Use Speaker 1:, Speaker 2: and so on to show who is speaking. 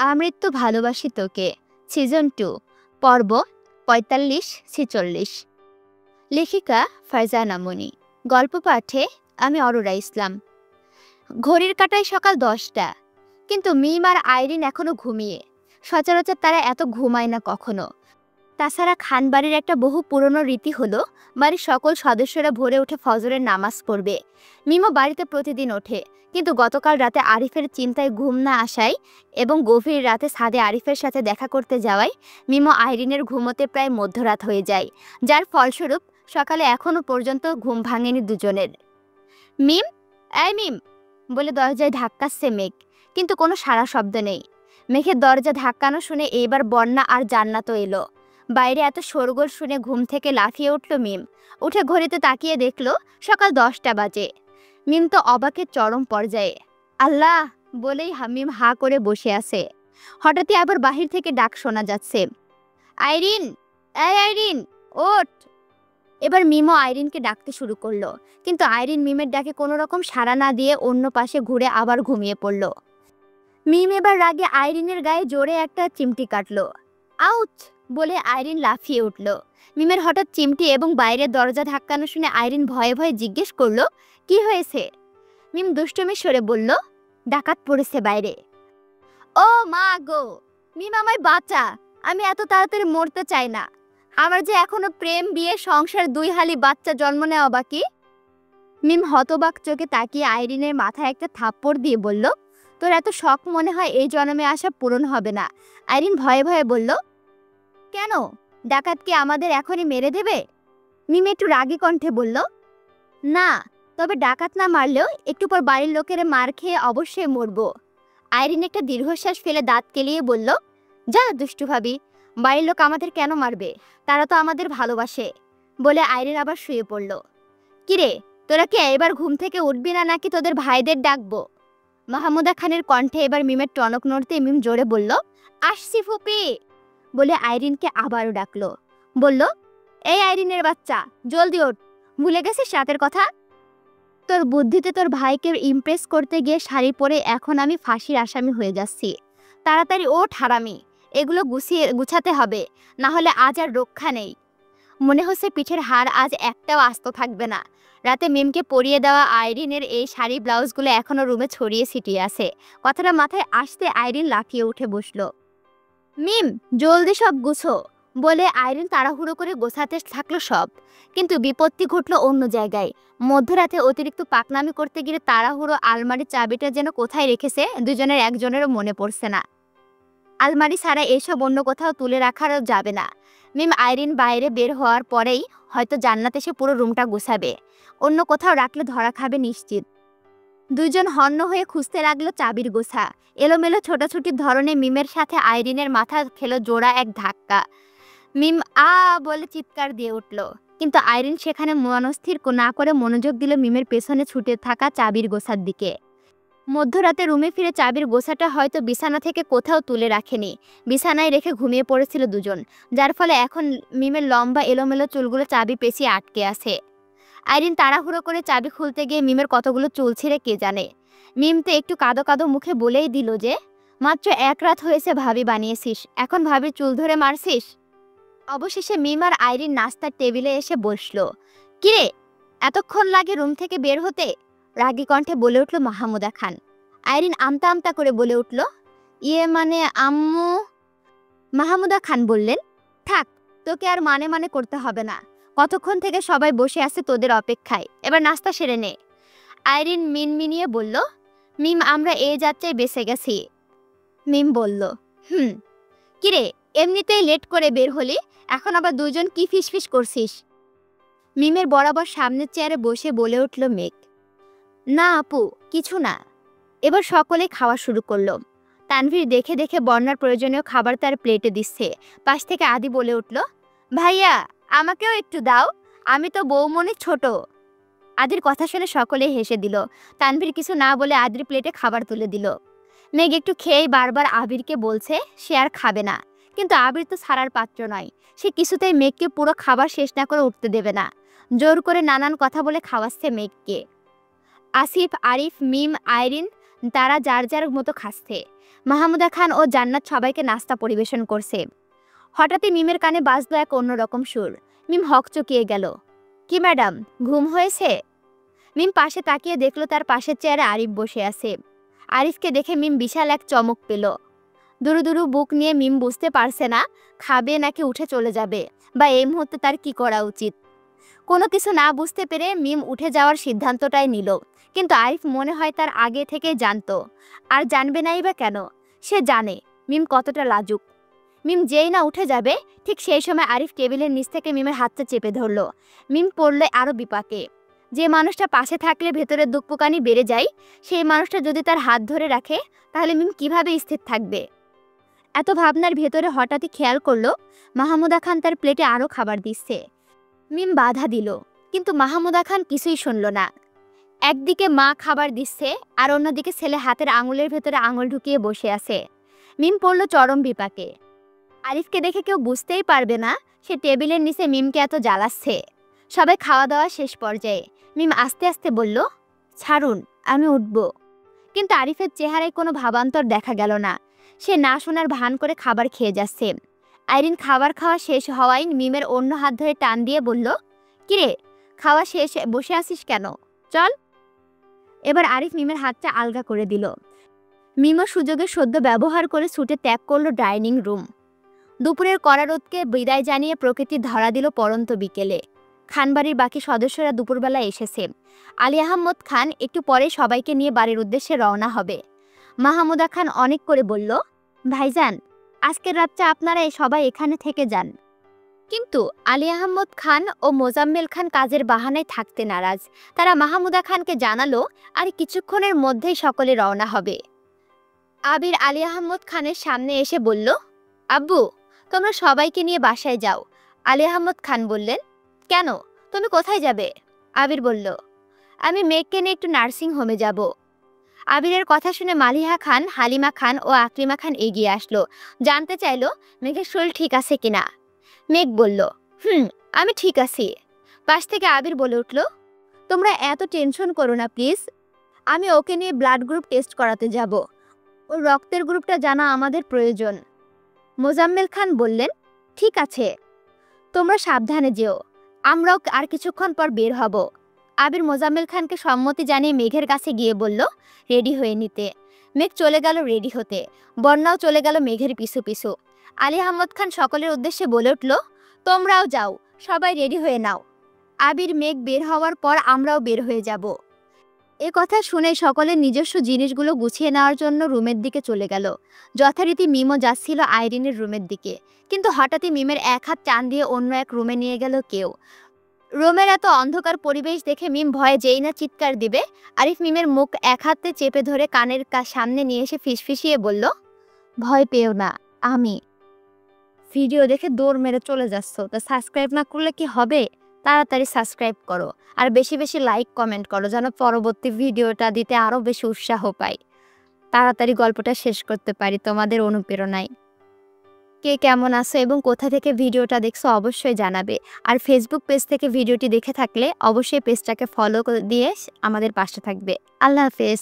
Speaker 1: আমৃত্যু ভালোবাসি তোকে সিজন 2 পর্ব ৪৫-৪৬। লেখিকা ফারজানা মনি। গল্প পাঠে আমি অরোরা ইসলাম। ঘড়ির কাঁটায় সকাল ১০টা, কিন্তু মিম আর আইরিন এখনো ঘুমিয়ে। সচরাচর তারা এত ঘুমায় না কখনো। তাছাড়া খানবাড়ির একটা বহু পুরনো রীতি হলো বাড়ির সকল সদস্যরা ভোরে উঠে ফজরের নামাজ পড়বে। মিমও বাড়িতে প্রতিদিন ওঠে, কিন্তু গতকাল রাতে আরিফের চিন্তায় ঘুম না আসায় এবং গভীর রাতে ছাদে আরিফের সাথে দেখা করতে যাওয়ায় মিমো আইরিনের ঘুমোতে প্রায় মধ্যরাত হয়ে যায়, যার ফলস্বরূপ সকালে এখনও পর্যন্ত ঘুম ভাঙেনি দুজনের। মিম, এই মিম বলে দরজায় ধাক্কাচ্ছে মেঘ, কিন্তু কোনো সাড়া শব্দ নেই। মেঘের দরজা ধাক্কানো শুনে এইবার বন্যা আর জান্নাতও এলো। বাইরে এত শোরগোল শুনে ঘুম থেকে লাফিয়ে উঠল মিম। উঠে ঘড়িতে তাকিয়ে দেখল সকাল 10টা বাজে। মিম তো অবাকের চরম পর্যায়ে। আল্লাহ বলেই মিম হা করে বসে আছে। হঠাৎই আবার বাহির থেকে ডাক শোনা যাচ্ছে, আইরিন, এই আইরিন ওঠ। এবার মিমও আইরিনকে ডাকতে শুরু করলো, কিন্তু আইরিন মিমের ডাকে কোনো রকম সাড়া না দিয়ে অন্য পাশে ঘুরে আবার ঘুমিয়ে পড়ল। মিম এবার রাগে আইরিনের গায়ে জোরে একটা চিমটি কাটলো। আউচ বলে আইরিন লাফিয়ে উঠল। মিমের হঠাৎ চিমটি এবং বাইরের দরজা ধাক্কানো শুনে আইরিন ভয়ে ভয়ে জিজ্ঞেস করলো, কি হয়েছে? মিম দুষ্টুমির স্বরে বলল, ডাকাত পড়েছে বাইরে। ও মা গো, মিম আমায় বাঁচা, আমি এত তাড়াতাড়ি মরতে চাই না। আমার যে এখনো প্রেম, বিয়ে, সংসার, 2 হালি বাচ্চা জন্ম নেওয়া বাকি। মিম হতবাক চোখে তাকিয়ে আইরিনের মাথায় একটা থাপ্পড় দিয়ে বলল, তোর এত শখ মনে হয় এই জন্মে আশা পূরণ হবে না। আইরিন ভয়ে ভয়ে বলল, কেন, ডাকাত কি আমাদের এখনই মেরে দেবে? মিম একটু রাগী কণ্ঠে বলল, না, তবে ডাকাত না মারলেও একটু পর বাড়ির লোকেরা মার খেয়ে অবশ্যই মরবো। আইরিন একটা দীর্ঘশ্বাস ফেলে দাঁত কেলিয়ে বলল, যা দুষ্টু ভাবি, বাড়ির লোক আমাদের কেন মারবে? তারা তো আমাদের ভালোবাসে। বলে আইরিন আবার শুয়ে পড়ল। কিরে, তোরা কি এবার ঘুম থেকে উঠবি না নাকি তোদের ভাইদের ডাকবো? মাহমুদা খানের কণ্ঠে এবার মিমের টনক নড়তে মিম জোরে বলল, আসছি ফুপি। বলে আইরিনকে আবারও ডাকলো। বলল, এই আইরিনের বাচ্চা, জলদি ওঠ, ভুলে গেছিস রাতের কথা? তোর বুদ্ধিতে তোর ভাইকে ইমপ্রেস করতে গিয়ে শাড়ি পরে এখন আমি ফাঁসির আসামি হয়ে যাচ্ছি। তাড়াতাড়ি ওঠ হারামি, এগুলো গুছাতে হবে, না হলে আজ আর রক্ষা নেই। মনে হচ্ছে পিঠের হাড় আজ একটাও আস্ত থাকবে না। রাতে মিমকে পরিয়ে দেওয়া আইরিনের এই শাড়ি ব্লাউজগুলো এখনো রুমে ছড়িয়ে ছিটিয়ে আছে। কথাটা মাথায় আসতে আইরিন লাফিয়ে উঠে বসলো। মিম, জলদি সব গুছো। বলে আইরিন তাড়াহুড়ো করে গোছাতে থাকলো সব, কিন্তু বিপত্তি ঘটলো অন্য জায়গায়। মধ্যরাতে অতিরিক্ত পাকনামি করতে গিয়ে তাড়াহুড়ো আলমারির চাবিটা যেন কোথায় রেখেছে দুজনের একজনেরও মনে পড়ছে না। আলমারি ছাড়া এসব অন্য কোথাও তুলে রাখারও যাবে না। মিম আইরিন বাইরে বের হওয়ার পরেই হয়তো জান্নাত এসে পুরো রুমটা গোছাবে। অন্য কোথাও রাখলে ধরা খাবে নিশ্চিত। দুইজন হন্য হয়ে খুঁজতে লাগলো চাবির গোছা। এলোমেলো ছোটাছুটির ধরনে মিমের সাথে আইরিনের মাথা খেলো জোড়া এক ধাক্কা। মিম আ বলে চিৎকার দিয়ে উঠল, কিন্তু আইরিন সেখানে মনস্থির না করে মনোযোগ দিল মিমের পেছনে ছুটে থাকা চাবির গোছার দিকে। মধ্যরাতে রুমে ফিরে চাবির গোছাটা হয়তো বিছানা থেকে কোথাও তুলে রাখেনি। বিছানায় রেখে ঘুমিয়ে পড়েছিল দুজন, যার ফলে এখন মিমের লম্বা এলোমেলো চুলগুলো চাবি পেঁচিয়ে আটকে আছে। আইরিন তাড়াহুড়ো করে চাবি খুলতে গিয়ে মিমের কতগুলো চুল ছিঁড়ে কে জানে। মিম তো একটু কাঁদো কাঁদো মুখে বলেই দিল যে, মাত্র 1 রাত হয়েছে ভাবি বানিয়েছিস, এখন ভাবির চুল ধরে মারছিস। অবশেষে মিম আর আইরিন নাস্তার টেবিলে এসে বসলো। কিরে, এতক্ষণ লাগে রুম থেকে বের হতে? রাগী কণ্ঠে বলে উঠল মাহমুদা খান। আইরিন আমতা আমতা করে বলে উঠল, ইয়ে মানে আম্মু। মাহমুদা খান বললেন, থাক, তোকে আর মানে মানে করতে হবে না। কতক্ষণ থেকে সবাই বসে আছে তোদের অপেক্ষায়, এবার নাস্তা সেরে নে। আইরিন মিনমিনিয়ে বলল, মিম আমরা এই যাত্রায় বেঁচে গেছি। মিম বলল, কিরে, এমনিতেই লেট করে বের হলি, এখন আবার দুজন কি ফিসফিস করছিস? মিমের বরাবর সামনের চেয়ারে বসে বলে উঠল মেঘ, না আপু, কিছু না। এবার সকলে খাওয়া শুরু করলো। তানভীর দেখে দেখে বন্যার প্রয়োজনীয় খাবার তার প্লেটে দিচ্ছে। পাশ থেকে আদি বলে উঠল, ভাইয়া আমাকেও একটু দাও, আমি তো বৌমনি ছোট। আদির কথা শুনে সকলে হেসে দিল। তানভীর কিছু না বলে আদির প্লেটে খাবার তুলে দিল। মেঘ একটু খেয়েই বারবার আবিরকে বলছে সে আর খাবে না, কিন্তু আবির তো ছাড়ার পাত্র নয়। সে কিছুতেই মেঘকে পুরো খাবার শেষ না করে উঠতে দেবে না। জোর করে নানান কথা বলে খাওয়াচ্ছে মেঘকে। আসিফ, আরিফ, মিম, আইরিন তারা যার যার মতো খাচ্ছে। মাহমুদা খান ও জান্নাত সবাইকে নাস্তা পরিবেশন করছে। হঠাৎই মিমের কানে বাজলো এক অন্যরকম সুর। মিম হকচকিয়ে গেল। কি ম্যাডাম, ঘুম হয়েছে? মিম পাশে তাকিয়ে দেখলো তার পাশের চেয়ারে আরিফ বসে আছে। আরিফকে দেখে মিম বিশাল এক চমক পেল। দুরু দুরু বুক নিয়ে মিম বুঝতে পারছে না খাবে নাকি উঠে চলে যাবে, বা এই মুহূর্তে তার কি করা উচিত। কোনো কিছু না বুঝতে পেরে মিম উঠে যাওয়ার সিদ্ধান্তটাই নিল। কিন্তু আরিফ মনে হয় তার আগে থেকে জানতো, আর জানবে নাই বা কেন। সে জানে মিম কতটা লাজুক। মিম যেই না উঠে যাবে ঠিক সেই সময় আরিফ টেবিলের নিচ থেকে মিমের হাতটা চেপে ধরলো। মিম পড়লে আরও বিপাকে। যে মানুষটা পাশে থাকলে ভেতরের দুঃখকানি বেড়ে যায়, সেই মানুষটা যদি তার হাত ধরে রাখে তাহলে মিম কিভাবে স্থির থাকবে। এত ভাবনার ভেতরে হঠাৎই খেয়াল করলো মাহমুদা খান তার প্লেটে আরও খাবার দিচ্ছে। মিম বাধা দিল, কিন্তু মাহমুদা খান কিছুই শুনল না। একদিকে মা খাবার দিচ্ছে আর অন্যদিকে ছেলে হাতের আঙুলের ভেতরে আঙুল ঢুকিয়ে বসে আছে। মিম পড়ল চরম বিপাকে। আরিফকে দেখে কেউ বুঝতেই পারবে না সে টেবিলের নিচে মিমকে এত জ্বালাচ্ছে। সবাই খাওয়া দাওয়া শেষ পর্যায়ে মিম আস্তে আস্তে বলল, ছাড়ুন, আমি উঠব। কিন্তু আরিফের চেহারায় কোনো ভাবান্তর দেখা গেল না। সে না শোনার ভান করে খাবার খেয়ে যাচ্ছে। আইরিন খাবার খাওয়া শেষ হওয়ায় মিমের অন্য হাত ধরে টান দিয়ে বলল, কিরে, খাওয়া শেষ, বসে আছিস কেন? চল। এবার আরিফ মিমের হাতটা আলগা করে দিল। মিমও সুযোগের সদ্য ব্যবহার করে ছুটে ত্যাগ করলো ডাইনিং রুম। দুপুরের কড়া রোদকে বিদায় জানিয়ে প্রকৃতি ধরা দিল পড়ন্ত বিকেলে। খানবাড়ির বাকি সদস্যরা দুপুরবেলা এসেছে। আলী আহমদ খান একটু পরে সবাইকে নিয়ে বাড়ির উদ্দেশ্যে রওনা হবে। মাহমুদা খান অনেক করে বলল, ভাইজান, আজকের রাতটা আপনারা সবাই এখানে থেকে যান। কিন্তু আলী আহমদ খান ও মোজাম্মেল খান কাজের বাহানায় থাকতে নারাজ। তারা মাহমুদা খানকে জানালো আর কিছুক্ষণের মধ্যেই সকলে রওনা হবে। আবির আলী আহমদ খানের সামনে এসে বলল, আব্বু, তোমরা সবাইকে নিয়ে বাসায় যাও। আলী আহমদ খান বললেন, কেন, তুমি কোথায় যাবে? আবির বলল, আমি মেঘকে নিয়ে একটু নার্সিং হোমে যাব। আবিরের কথা শুনে মালিহা খান, হালিমা খান ও আকলিমা খান এগিয়ে আসলো। জানতে চাইলো মেঘের শরীর ঠিক আছে কিনা। মেঘ বলল, আমি ঠিক আছি। পাশ থেকে আবির বলে উঠল, তোমরা এত টেনশন করো না প্লিজ, আমি ওকে নিয়ে ব্লাড গ্রুপ টেস্ট করাতে যাব। ওর রক্তের গ্রুপটা জানা আমাদের প্রয়োজন। মোজাম্মেল খান বললেন, ঠিক আছে, তোমরা সাবধানে যেও, আমরাও আর কিছুক্ষণ পর বের হব। আবির মোজাম্মেল খানকে সম্মতি জানিয়ে মেঘের কাছে গিয়ে বলল, রেডি হয়ে নিতে। মেঘ চলে গেল রেডি হতে। বন্যাও চলে গেল মেঘের পিছু পিছু। আলী আহমদ খান সকলের উদ্দেশ্যে বলে উঠল, তোমরাও যাও, সবাই রেডি হয়ে নাও। আবির মেঘ বের হওয়ার পর আমরাও বের হয়ে যাব। এ কথা শুনে সকলের নিজস্ব জিনিসগুলো গুছিয়ে নেওয়ার জন্য রুমের দিকে চলে গেল। যথারীতি মিমও যাচ্ছিল আইরিনের রুমের দিকে, কিন্তু হঠাৎই মিমের এক হাত টান দিয়ে অন্য এক রুমে নিয়ে গেল কেউ। রুমের এত অন্ধকার পরিবেশ দেখে মিম ভয়ে যেই না চিৎকার দিবে, আরিফ মিমের মুখ এক হাতে চেপে ধরে কানের সামনে নিয়ে এসে ফিসফিসিয়ে বলল, ভয় পেও না, আমি। ভিডিও দেখে দৌড় মেরে চলে যাচ্ছ, তা সাবস্ক্রাইব না করলে কি হবে? তাড়াতাড়ি সাবস্ক্রাইব করো আর বেশি বেশি লাইক কমেন্ট করো, যেন পরবর্তী ভিডিওটা দিতে আরও বেশি উৎসাহ পাই, তাড়াতাড়ি গল্পটা শেষ করতে পারি তোমাদের অনুপ্রেরণায়। কে কেমন আছো এবং কোথা থেকে ভিডিওটা দেখছো অবশ্যই জানাবে। আর ফেসবুক পেজ থেকে ভিডিওটি দেখে থাকলে অবশ্যই পেজটাকে ফলো দিয়ে আমাদের পাশে থাকবে। আল্লাহ হাফেজ।